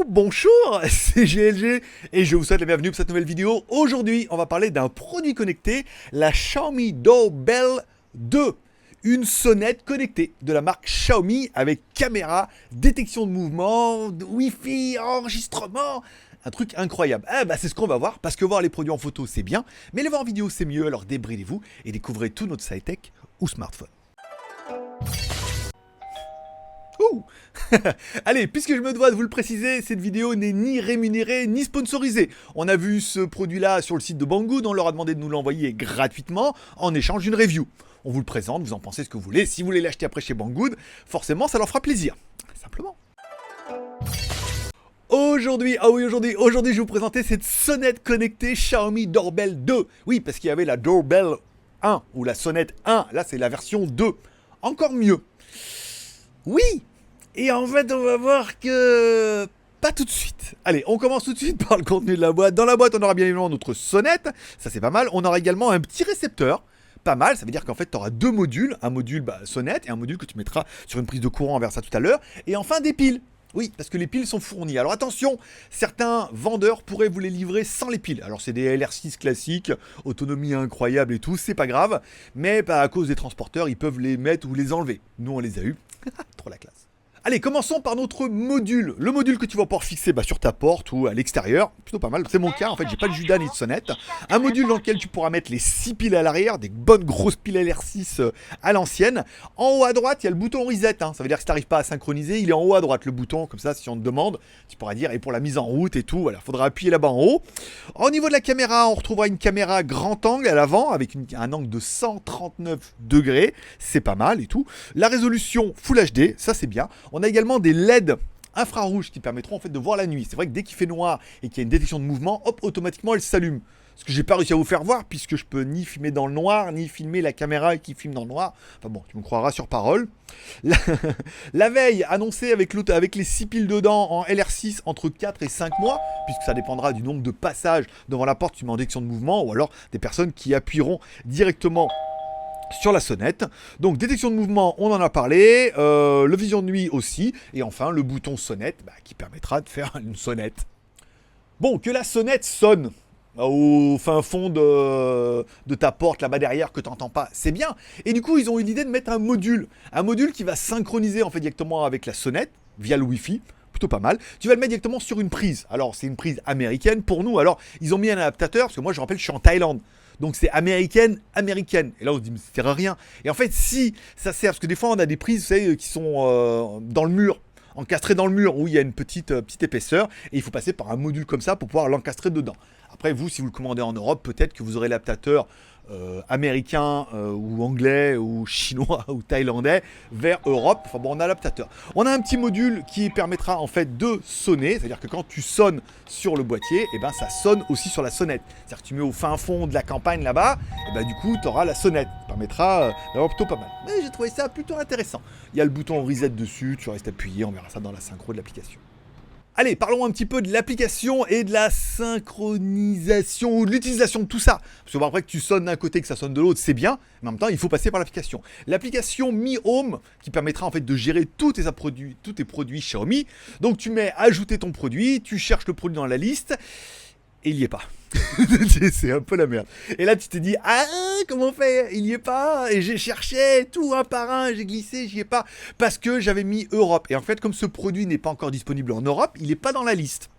Bonjour, c'est GLG et je vous souhaite la bienvenue pour cette nouvelle vidéo. Aujourd'hui, on va parler d'un produit connecté, la Xiaomi Doorbell 2. Une sonnette connectée de la marque Xiaomi avec caméra, détection de mouvement, Wi-Fi, enregistrement. Un truc incroyable. C'est ce qu'on va voir, parce que voir les produits en photo c'est bien, mais les voir en vidéo c'est mieux, alors débridez-vous et découvrez tout notre sci-tech ou smartphone. Ouh. Allez, puisque je me dois de vous le préciser, cette vidéo n'est ni rémunérée ni sponsorisée. On a vu ce produit-là sur le site de Banggood, on leur a demandé de nous l'envoyer gratuitement en échange d'une review. On vous le présente, vous en pensez ce que vous voulez. Si vous voulez l'acheter après chez Banggood, forcément ça leur fera plaisir. Simplement. Aujourd'hui, je vais vous présenter cette sonnette connectée Xiaomi Doorbell 2. Oui, parce qu'il y avait la Doorbell 1 ou la sonnette 1. Là, c'est la version 2. Encore mieux. Oui. Et en fait, on va voir que... pas tout de suite. Allez, on commence tout de suite par le contenu de la boîte. Dans la boîte, on aura bien évidemment notre sonnette. Ça, c'est pas mal. On aura également un petit récepteur. Pas mal, ça veut dire qu'en fait, tu auras deux modules. Un module sonnette et un module que tu mettras sur une prise de courant, on verra ça tout à l'heure. Et enfin, des piles. Oui, parce que les piles sont fournies. Alors attention, certains vendeurs pourraient vous les livrer sans les piles. Alors c'est des LR6 classiques, autonomie incroyable et tout, c'est pas grave. Mais à cause des transporteurs, ils peuvent les mettre ou les enlever. Nous, on les a eu. Trop la classe. Allez, commençons par notre module. Le module que tu vas pouvoir fixer sur ta porte ou à l'extérieur. Plutôt pas mal. C'est mon cas, en fait, j'ai pas de Judas ni de sonnette. Un module dans lequel tu pourras mettre les 6 piles à l'arrière, des bonnes grosses piles LR6 à l'ancienne. En haut à droite, il y a le bouton reset. Ça veut dire que si tu n'arrives pas à synchroniser, il est en haut à droite, le bouton. Comme ça, si on te demande, tu pourras dire, et pour la mise en route et tout, voilà, faudra appuyer là-bas en haut. Au niveau de la caméra, on retrouvera une caméra grand angle à l'avant, avec un angle de 139 degrés. C'est pas mal et tout. La résolution Full HD, ça c'est bien. On a également des LED infrarouges qui permettront en fait de voir la nuit. C'est vrai que dès qu'il fait noir et qu'il y a une détection de mouvement, hop, automatiquement elle s'allume. Ce que j'ai pas réussi à vous faire voir puisque je peux ni filmer dans le noir, ni filmer la caméra qui filme dans le noir. Enfin bon, tu me croiras sur parole. La veille annoncée avec les 6 piles dedans en LR6 entre 4 et 5 mois, puisque ça dépendra du nombre de passages devant la porte, tu mets en détection de mouvement, ou alors des personnes qui appuieront directement sur la sonnette. Donc détection de mouvement, on en a parlé, le vision de nuit aussi, et enfin le bouton sonnette qui permettra de faire une sonnette. Bon, que la sonnette sonne au fin fond de ta porte là-bas derrière que tu n'entends pas, c'est bien. Et du coup, ils ont eu l'idée de mettre un module qui va synchroniser en fait directement avec la sonnette via le Wi-Fi. Plutôt pas mal. Tu vas le mettre directement sur une prise. Alors, c'est une prise américaine pour nous. Alors, ils ont mis un adaptateur, parce que moi, je rappelle, je suis en Thaïlande. Donc, c'est américaine. Et là, on se dit, mais ça sert à rien. Et en fait, si ça sert, parce que des fois, on a des prises, vous savez, qui sont dans le mur, encastrées dans le mur, où il y a une petite épaisseur, et il faut passer par un module comme ça pour pouvoir l'encastrer dedans. Après, vous, si vous le commandez en Europe, peut-être que vous aurez l'adaptateur américain ou anglais ou chinois ou thaïlandais vers Europe. Enfin bon, on a l'adaptateur. On a un petit module qui permettra en fait de sonner, c'est-à-dire que quand tu sonnes sur le boîtier, ça sonne aussi sur la sonnette. C'est-à-dire que tu mets au fin fond de la campagne là-bas, et du coup tu auras la sonnette. Ça permettra d'avoir plutôt pas mal. Mais j'ai trouvé ça plutôt intéressant. Il y a le bouton reset dessus, tu restes appuyé, on verra ça dans la synchro de l'application. Allez, parlons un petit peu de l'application et de la synchronisation ou de l'utilisation de tout ça. Parce que après que tu sonnes d'un côté, que ça sonne de l'autre, c'est bien, mais en même temps, il faut passer par l'application. L'application Mi Home, qui permettra en fait de gérer tous tes produits Xiaomi. Donc tu mets ajouter ton produit, tu cherches le produit dans la liste, et il n'y est pas. C'est un peu la merde. Et là, tu te dis, comment on fait? Il n'y est pas. Et j'ai cherché tout un par un, j'ai glissé, j'y ai pas. Parce que j'avais mis Europe. Et en fait, comme ce produit n'est pas encore disponible en Europe, il n'est pas dans la liste.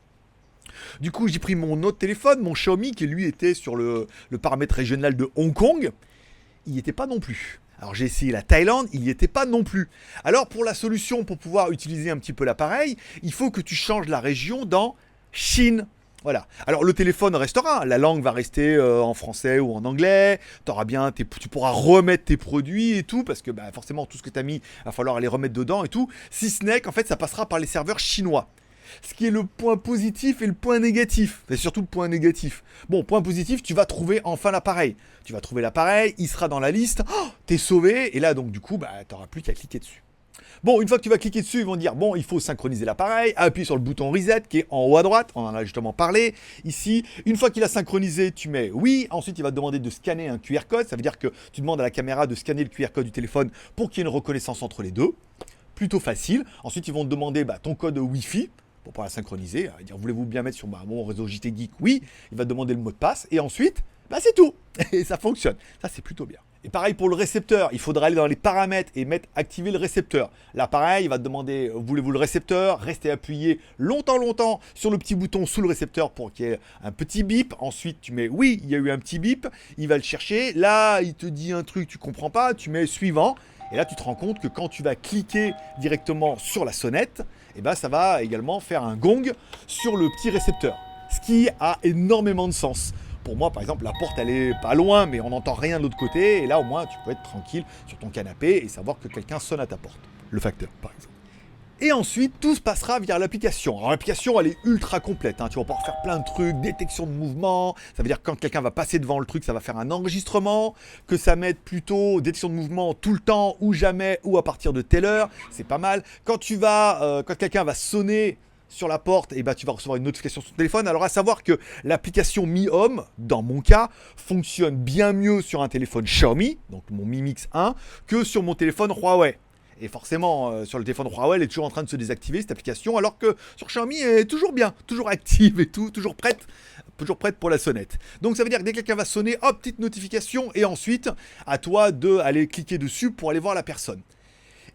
Du coup, j'ai pris mon autre téléphone, mon Xiaomi, qui lui était sur le paramètre régional de Hong Kong. Il n'y était pas non plus. Alors j'ai essayé la Thaïlande, il n'y était pas non plus. Alors pour la solution, pour pouvoir utiliser un petit peu l'appareil, il faut que tu changes la région dans Chine. Voilà. Alors le téléphone restera, la langue va rester en français ou en anglais. Tu pourras remettre tes produits et tout, parce que forcément tout ce que tu as mis, il va falloir les remettre dedans et tout. Si ce n'est qu'en fait ça passera par les serveurs chinois. Ce qui est le point positif et le point négatif. C'est surtout le point négatif. Bon, point positif, tu vas trouver enfin l'appareil. Tu vas trouver l'appareil, il sera dans la liste. Oh, t'es sauvé. Et là donc du coup, t'auras plus qu'à cliquer dessus. Bon, une fois que tu vas cliquer dessus, ils vont dire, bon, il faut synchroniser l'appareil, appuie sur le bouton reset qui est en haut à droite, on en a justement parlé ici. Une fois qu'il a synchronisé, tu mets oui, ensuite il va te demander de scanner un QR code, ça veut dire que tu demandes à la caméra de scanner le QR code du téléphone pour qu'il y ait une reconnaissance entre les deux. Plutôt facile. Ensuite, ils vont te demander ton code Wi-Fi. pour pouvoir la synchroniser. Il va dire, voulez-vous bien mettre sur mon réseau JT Geek? Oui, il va te demander le mot de passe, et ensuite, c'est tout. Et ça fonctionne. Ça, c'est plutôt bien. Et pareil pour le récepteur, il faudra aller dans les paramètres et activer le récepteur. Là pareil, il va te demander, voulez-vous le récepteur? Restez appuyé longtemps sur le petit bouton sous le récepteur pour qu'il y ait un petit bip. Ensuite tu mets oui, il y a eu un petit bip, il va le chercher. Là il te dit un truc, tu comprends pas, tu mets suivant. Et là tu te rends compte que quand tu vas cliquer directement sur la sonnette, ça va également faire un gong sur le petit récepteur. Ce qui a énormément de sens. Pour moi, par exemple, la porte, elle est pas loin, mais on n'entend rien de l'autre côté. Et là, au moins, tu peux être tranquille sur ton canapé et savoir que quelqu'un sonne à ta porte. Le facteur, par exemple. Et ensuite, tout se passera via l'application. Alors, l'application, elle est ultra complète. Tu vas pouvoir faire plein de trucs, détection de mouvement. Ça veut dire que quand quelqu'un va passer devant le truc, ça va faire un enregistrement. Que ça mette plutôt détection de mouvement tout le temps, ou jamais, ou à partir de telle heure. C'est pas mal. Quand quelqu'un va sonner sur la porte, tu vas recevoir une notification sur ton téléphone. Alors à savoir que l'application Mi Home, dans mon cas, fonctionne bien mieux sur un téléphone Xiaomi, donc mon Mi Mix 1, que sur mon téléphone Huawei. Et forcément, sur le téléphone Huawei, elle est toujours en train de se désactiver cette application, alors que sur Xiaomi, elle est toujours bien, toujours active et tout, toujours prête pour la sonnette. Donc ça veut dire que dès que quelqu'un va sonner, hop, petite notification, et ensuite, à toi d'aller cliquer dessus pour aller voir la personne.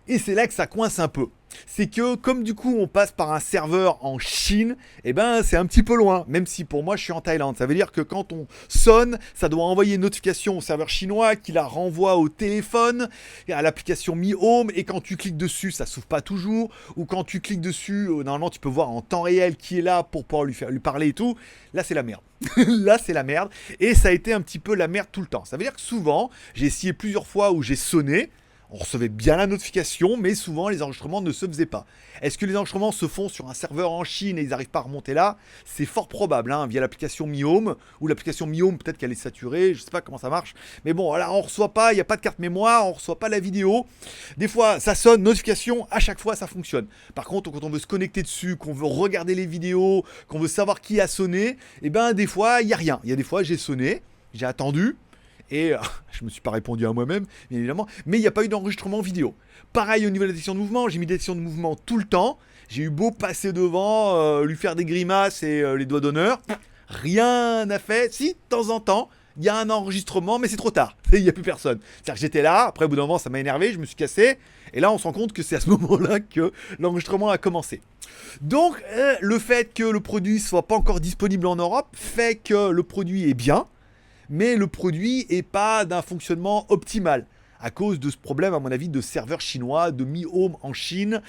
Et c'est là que ça coince un peu. C'est que comme du coup on passe par un serveur en Chine, c'est un petit peu loin, même si pour moi je suis en Thaïlande. Ça veut dire que quand on sonne, ça doit envoyer une notification au serveur chinois qui la renvoie au téléphone, à l'application Mi Home, et quand tu cliques dessus, ça s'ouvre pas toujours, ou quand tu cliques dessus, normalement tu peux voir en temps réel qui est là pour pouvoir lui parler et tout. Là c'est la merde. Là c'est la merde, et ça a été un petit peu la merde tout le temps. Ça veut dire que souvent, j'ai essayé plusieurs fois où j'ai sonné, on recevait bien la notification, mais souvent les enregistrements ne se faisaient pas. Est-ce que les enregistrements se font sur un serveur en Chine et ils n'arrivent pas à remonter là? C'est fort probable, via l'application Mi Home, ou l'application Mi Home, peut-être qu'elle est saturée, je sais pas comment ça marche. Mais bon, là on reçoit pas, il n'y a pas de carte mémoire, on reçoit pas la vidéo. Des fois ça sonne, notification, à chaque fois ça fonctionne. Par contre, quand on veut se connecter dessus, qu'on veut regarder les vidéos, qu'on veut savoir qui a sonné, des fois il n'y a rien. Il y a des fois j'ai sonné, j'ai attendu, et je me suis pas répondu à moi-même, bien évidemment, mais il n'y a pas eu d'enregistrement vidéo. Pareil au niveau de la détection de mouvement, j'ai mis détection de mouvement tout le temps. J'ai eu beau passer devant, lui faire des grimaces et les doigts d'honneur. Rien n'a fait. Si, de temps en temps, il y a un enregistrement, mais c'est trop tard. Il n'y a plus personne. C'est-à-dire que j'étais là, après au bout d'un moment, ça m'a énervé, je me suis cassé. Et là, on se rend compte que c'est à ce moment-là que l'enregistrement a commencé. Donc, le fait que le produit soit pas encore disponible en Europe fait que le produit est bien, mais le produit n'est pas d'un fonctionnement optimal à cause de ce problème, à mon avis, de serveurs chinois, de Mi Home en Chine.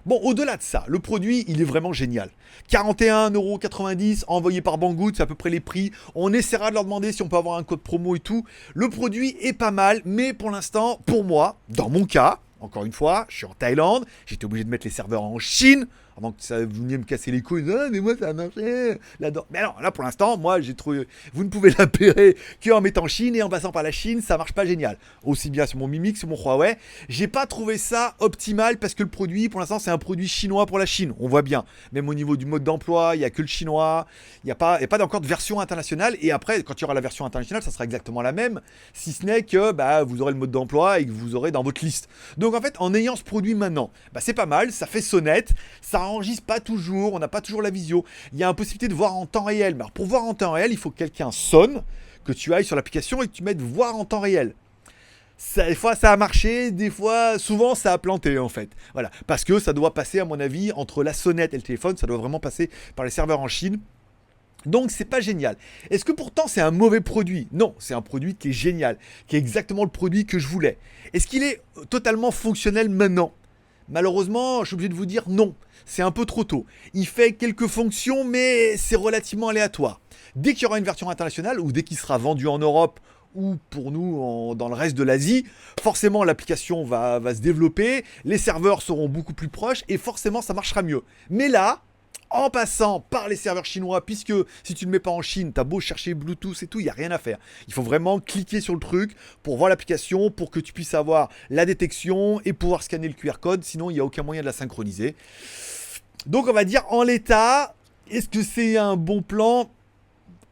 Bon, au-delà de ça, le produit, il est vraiment génial. 41,90€ envoyé par Banggood, c'est à peu près les prix. On essaiera de leur demander si on peut avoir un code promo et tout. Le produit est pas mal, mais pour l'instant, pour moi, dans mon cas, encore une fois, je suis en Thaïlande, j'étais obligé de mettre les serveurs en Chine, avant que ça veniez me casser les couilles. Ah, mais moi ça a marché là-dedans. Mais non, là pour l'instant, moi j'ai trouvé. Vous ne pouvez l'apérer qu'en mettant Chine et en passant par la Chine, ça marche pas génial. Aussi bien sur mon Mi Mix, sur mon Huawei. J'ai pas trouvé ça optimal parce que le produit, pour l'instant, c'est un produit chinois pour la Chine. On voit bien. Même au niveau du mode d'emploi, il n'y a que le chinois. Il n'y a pas encore de version internationale. Et après, quand il y aura la version internationale, ça sera exactement la même. Si ce n'est que vous aurez le mode d'emploi et que vous aurez dans votre liste. Donc en fait, en ayant ce produit maintenant, c'est pas mal. Ça fait sonnette. Ça enregistre pas toujours, on n'a pas toujours la visio. Il y a une possibilité de voir en temps réel. Mais alors pour voir en temps réel, il faut que quelqu'un sonne, que tu ailles sur l'application et que tu mettes voir en temps réel. Ça, des fois ça a marché, des fois, souvent ça a planté en fait. Voilà, parce que ça doit passer à mon avis entre la sonnette et le téléphone, ça doit vraiment passer par les serveurs en Chine. Donc c'est pas génial. Est-ce que pourtant c'est un mauvais produit? Non, c'est un produit qui est génial, qui est exactement le produit que je voulais. Est-ce qu'il est totalement fonctionnel maintenant? Malheureusement, je suis obligé de vous dire non, c'est un peu trop tôt. Il fait quelques fonctions, mais c'est relativement aléatoire. Dès qu'il y aura une version internationale, ou dès qu'il sera vendu en Europe, ou pour nous dans le reste de l'Asie, forcément l'application va se développer, les serveurs seront beaucoup plus proches, et forcément ça marchera mieux. Mais là, en passant par les serveurs chinois, puisque si tu ne le mets pas en Chine, t'as beau chercher Bluetooth et tout, il n'y a rien à faire. Il faut vraiment cliquer sur le truc pour voir l'application, pour que tu puisses avoir la détection et pouvoir scanner le QR code, sinon il n'y a aucun moyen de la synchroniser. Donc on va dire en l'état, est-ce que c'est un bon plan?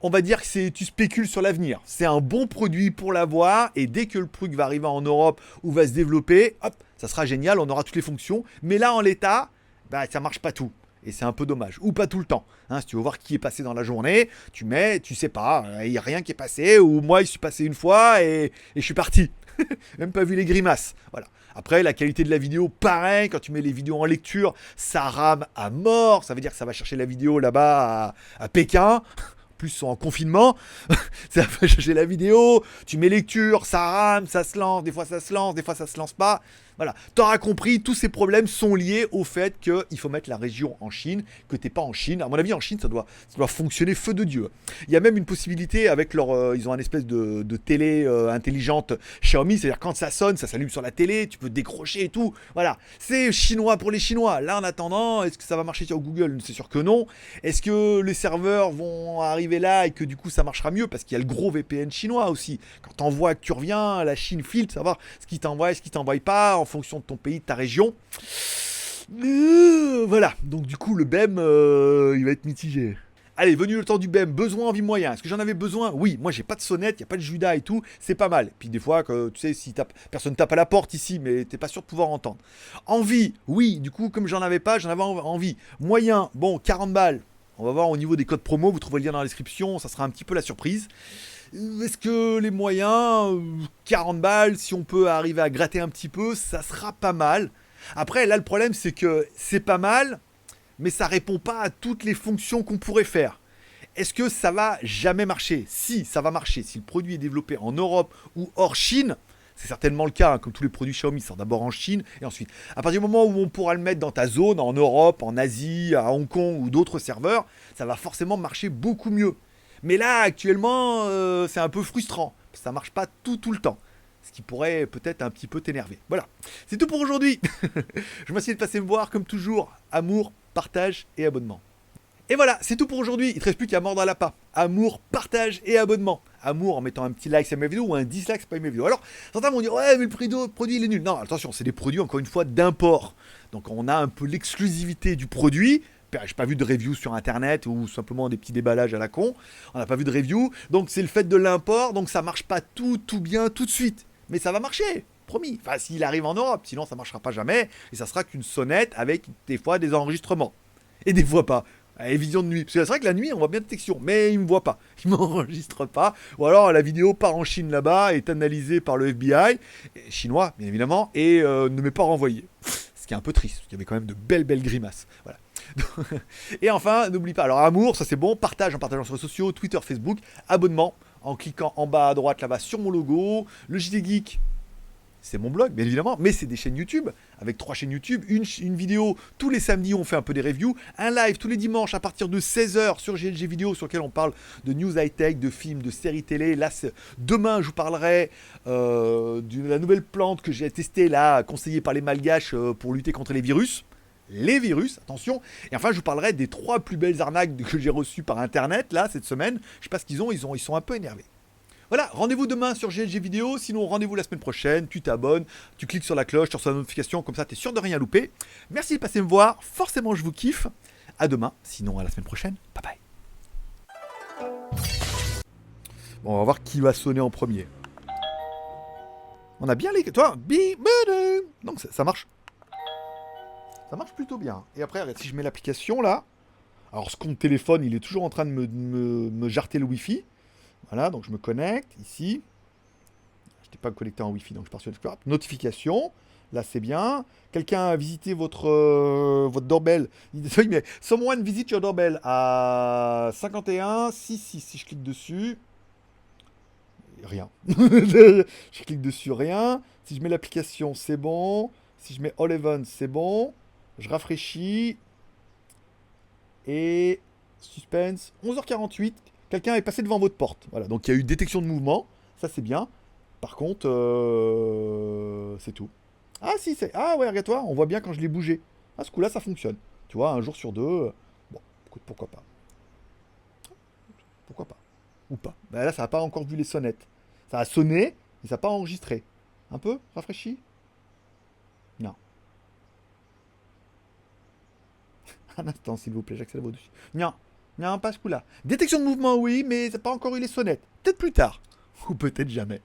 On va dire que tu spécules sur l'avenir. C'est un bon produit pour l'avoir, et dès que le truc va arriver en Europe ou va se développer, hop, ça sera génial, on aura toutes les fonctions. Mais là en l'état, bah ça marche pas tout. Et c'est un peu dommage. Ou pas tout le temps. Hein, si tu veux voir qui est passé dans la journée, tu mets, tu sais pas, il n'y a rien qui est passé, ou moi, je suis passé une fois et je suis parti. Même pas vu les grimaces. Voilà. Après, la qualité de la vidéo, pareil, quand tu mets les vidéos en lecture, ça rame à mort. Ça veut dire que ça va chercher la vidéo là-bas à Pékin. Plus sont en confinement, ça va chercher la vidéo, tu mets lecture, ça rame, ça se lance, des fois ça se lance, des fois ça se lance pas. Voilà, t'auras compris, tous ces problèmes sont liés au fait qu'il faut mettre la région en Chine, que t'es pas en Chine. À mon avis, en Chine, ça doit fonctionner feu de Dieu. Il y a même une possibilité avec leur... ils ont un espèce de télé intelligente Xiaomi, c'est-à-dire quand ça sonne, ça s'allume sur la télé, tu peux décrocher et tout. Voilà, c'est chinois pour les Chinois. Là, en attendant, est-ce que ça va marcher sur Google? C'est sûr que non. Est-ce que les serveurs vont arriver là et que du coup ça marchera mieux? Parce qu'il y a le gros VPN chinois aussi. Quand t'envoies que tu reviens, la Chine filtre, savoir ce qui t'envoie, ce qui t'envoie pas, en fonction de ton pays, de ta région. Voilà, donc du coup le BEM, il va être mitigé. Allez, venu le temps du BEM, besoin, envie, moyen. Est-ce que j'en avais besoin? Oui, moi j'ai pas de sonnette, il n'y a pas de Judas et tout, c'est pas mal. Puis des fois, que, tu sais, si personne tape à la porte ici, mais t'es pas sûr de pouvoir entendre. Envie, oui, du coup, comme j'en avais pas, j'en avais envie. Moyen, bon, 40 balles. On va voir au niveau des codes promo, vous trouverez le lien dans la description, ça sera un petit peu la surprise. Est-ce que les moyens, 40 balles, si on peut arriver à gratter un petit peu, ça sera pas mal. Après, là, le problème, c'est que c'est pas mal, mais ça répond pas à toutes les fonctions qu'on pourrait faire. Est-ce que ça va jamais marcher? Si, ça va marcher. Si le produit est développé en Europe ou hors Chine, c'est certainement le cas, hein, comme tous les produits Xiaomi, sortent d'abord en Chine et ensuite. À partir du moment où on pourra le mettre dans ta zone, en Europe, en Asie, à Hong Kong ou d'autres serveurs, ça va forcément marcher beaucoup mieux. Mais là, actuellement, c'est un peu frustrant. Ça marche pas tout le temps. Ce qui pourrait peut-être un petit peu t'énerver. Voilà, c'est tout pour aujourd'hui. Je m'assieds de passer me voir, comme toujours. Amour, partage et abonnement. Et voilà, c'est tout pour aujourd'hui. Il ne te reste plus qu'à mordre à l'appât. Amour, partage et abonnement. Amour en mettant un petit like sur mes vidéos ou un dislike sur mes vidéos. Alors, certains vont dire, ouais, mais le produit il est nul. Non, attention, c'est des produits, encore une fois, d'import. Donc, on a un peu l'exclusivité du produit. J'ai pas vu de review sur internet ou simplement des petits déballages à la con. On n'a pas vu de review. Donc, c'est le fait de l'import. Donc, ça marche pas tout bien tout de suite. Mais ça va marcher. Promis. Enfin, s'il arrive en Europe. Sinon, ça marchera pas jamais. Et ça sera qu'une sonnette avec des fois des enregistrements. Et des fois pas. Et vision de nuit. Parce que c'est vrai que la nuit, on voit bien de détection, mais il me voit pas. Il m'enregistre pas. Ou alors, la vidéo part en Chine là-bas, est analysée par le FBI, chinois, bien évidemment, et ne m'est pas renvoyée. Ce qui est un peu triste, parce qu'il y avait quand même de belles grimaces. Voilà. Et enfin, n'oublie pas, alors amour, ça c'est bon, partage en partageant sur les réseaux sociaux, Twitter, Facebook, abonnement, en cliquant en bas à droite là-bas sur mon logo, le JT Geek. C'est mon blog, bien évidemment, mais c'est des chaînes YouTube, avec 3 chaînes YouTube, une vidéo tous les samedis où on fait un peu des reviews, un live tous les dimanches à partir de 16h sur GLG Vidéo, sur lequel on parle de news high-tech, de films, de séries télé. Là, demain, je vous parlerai de la nouvelle plante que j'ai testée, là, conseillée par les malgaches pour lutter contre les virus. Les virus, attention. Et enfin, je vous parlerai des 3 plus belles arnaques que j'ai reçues par Internet, là, cette semaine. Je sais pas ce qu'ils ont, ils sont un peu énervés. Voilà, rendez-vous demain sur GLG Vidéo, sinon rendez-vous la semaine prochaine, tu t'abonnes, tu cliques sur la cloche, tu reçois la notification, comme ça tu es sûr de rien louper. Merci de passer me voir, forcément je vous kiffe. À demain, sinon à la semaine prochaine, bye bye. Bon, on va voir qui va sonner en premier. On a bien les... Toi, donc ça marche. Ça marche plutôt bien. Et après, si je mets l'application là, alors ce compte téléphone, il est toujours en train de me jarter le Wi-Fi. Voilà, donc je me connecte ici. Je n'étais pas connecté en Wi-Fi, donc je pars sur l'exploit. Notification, là c'est bien. Quelqu'un a visité votre doorbell. Il dit, mais someone visit your doorbell à 51 66. Si je clique dessus, rien. Je clique dessus, rien. Si je mets l'application, c'est bon. Si je mets All Events, c'est bon. Je rafraîchis. Et suspense, 11h48. Quelqu'un est passé devant votre porte. Voilà, donc il y a eu détection de mouvement. Ça, c'est bien. Par contre, c'est tout. Ah, si, c'est... Ah, ouais, regarde-toi, on voit bien quand je l'ai bougé. Ah, ce coup-là, ça fonctionne. Tu vois, un jour sur deux... Bon, écoute, pourquoi pas. Pourquoi pas. Ou pas. Ben là, ça n'a pas encore vu les sonnettes. Ça a sonné, mais ça n'a pas enregistré. Un peu rafraîchi? Non. Un instant, s'il vous plaît, j'accélère au-dessus. Non. Non, pas ce coup-là. Détection de mouvement, oui, mais ça n'a pas encore eu les sonnettes. Peut-être plus tard. Ou peut-être jamais.